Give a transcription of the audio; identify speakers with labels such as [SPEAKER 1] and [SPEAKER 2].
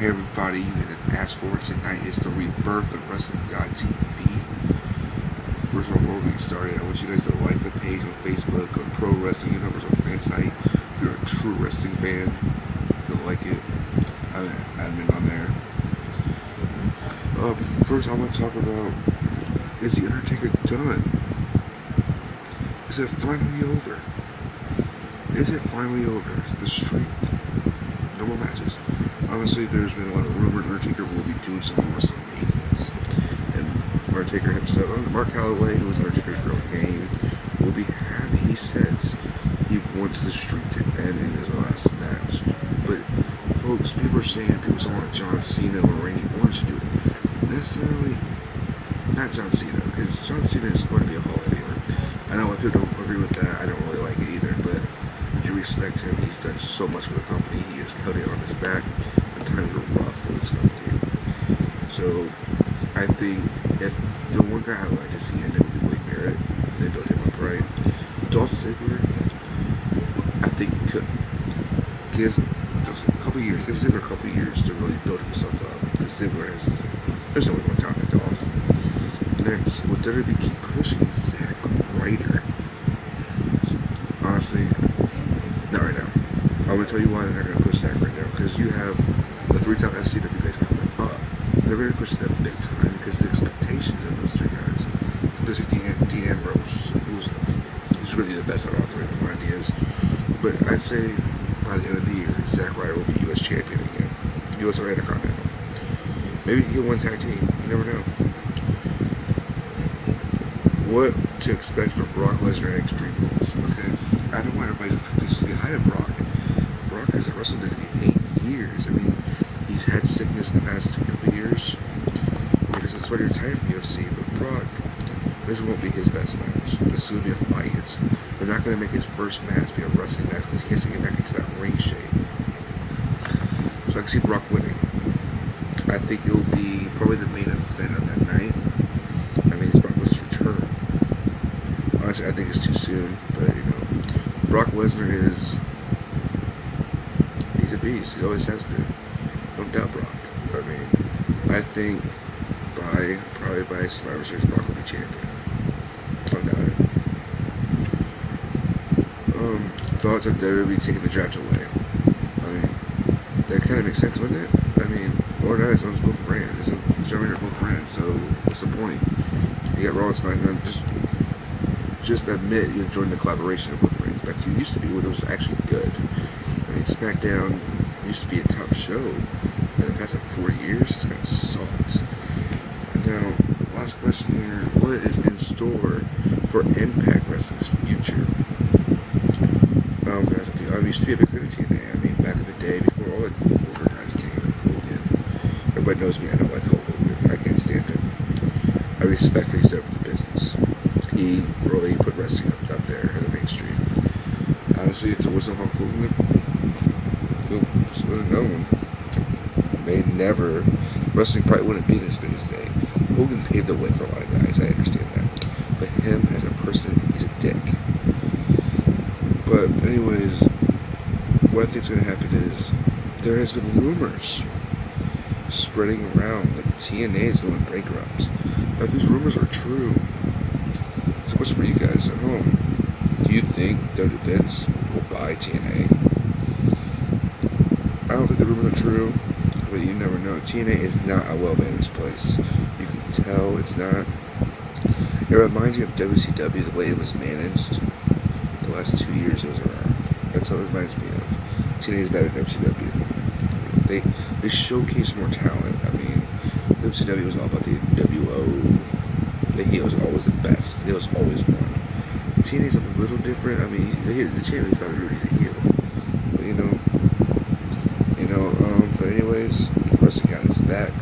[SPEAKER 1] Hey everybody, you can ask for it tonight. It's the Rebirth of Wrestling God TV. First of all, before we get started, I want you guys to like the page on Facebook, on Pro Wrestling Universe on fan site. If you're a true wrestling fan, you'll like it. I'm an admin on there. First, I want to talk about, is The Undertaker done? Is it finally over? Is it finally over? The streak? No more matches. Honestly, there's been a lot of rumors Undertaker will be doing some more WrestleManias. And Undertaker himself, Mark Calloway, who is Undertaker's real name, will be happy. He says he wants the streak to end in his last match. But, folks, people are saying want John Cena or Randy Orton to do it. Necessarily, not John Cena, because John Cena is going to be a Hall of Famer. I know a lot of people don't agree with that. I don't really like it either, but if you respect him, he's done so much for the company. He has held it on his back. The times are rough for this company. So, I think if the one guy I'd like to see end it would be Wade Barrett, if they build him up right. Dolph Ziggler, I think he could give Ziggler a couple years to really build himself up. Because Ziggler there's no one time at Dolph. Next, will WWE keep pushing Zack Ryder? Honestly, not right now. I'm going to tell you why they're not going to push Zack right now. Because you have the three-time FCW guys coming up. They're going to push them big time because the expectations of those three guys. There's Dean Ambrose, who's really the best out of all three of my ideas. But I'd say by the end of the year, Zack Ryder will be U.S. champion again. U.S. or Intercontinental. Maybe he'll win tag team. You never know. What to expect from Brock Lesnar and Extreme Rules? Okay, I don't want everybody's this to be high on Brock. Brock hasn't wrestled in 8 years. I mean, he's had sickness in the past couple of years because that's why you're retired from UFC. But Brock, this won't be his best match. This will be a fight. They're not going to make his first match be a wrestling match because he has to get back into that ring shape. So I can see Brock winning. I think it will be probably the main event of that night. I mean, it's Brock Lesnar's return. Honestly, I think it's too soon, but Brock Lesnar he's a beast. He always has been. Don't doubt Brock. I mean, I think probably by Survivor Series, Brock will be champion. Don't doubt it. Thoughts of WWE taking the draft away. I mean, that kind of makes sense, wouldn't it? I mean, or not, it's both brands. It's already both brands, so what's the point? You got Raw and SmackDown. Just admit you joined the collaboration of both brands. Back to it used to be when it was actually good. I mean, SmackDown used to be a top show. In the past 4 years, it's kind of salt. Now, last question here: what is in store for Impact Wrestling's future? I used to be a big fan of TNA. I mean, back in the day, before all the older guys came, Hogan. Everybody knows me. I don't like Hulk Hogan. I can't stand him. I respect what he's done for the business. He really put wrestling up there in the mainstream. Honestly, if there was no Hulk Hogan, would have known. Wrestling probably wouldn't be as big as today. Hogan paved the way for a lot of guys. I understand that. But him as a person, he's a dick. But anyways, what I think is going to happen is there has been rumors spreading around that TNA is going bankrupt. Now, if these rumors are true, so what's for you guys at home? Do you think that Vince will buy TNA? I don't think the rumors are true, but you never know. TNA is not a well-managed place. You can tell it's not. It reminds me of WCW, the way it was managed. The last 2 years it was around. That's what it reminds me of. TNA is better than WCW. They showcase more talent. I mean, WCW was all about the NWO. He was always the best. He was always one. TNA is a little different. I mean, the champion's got Rudy to heel. But but anyways, wrestling got its back.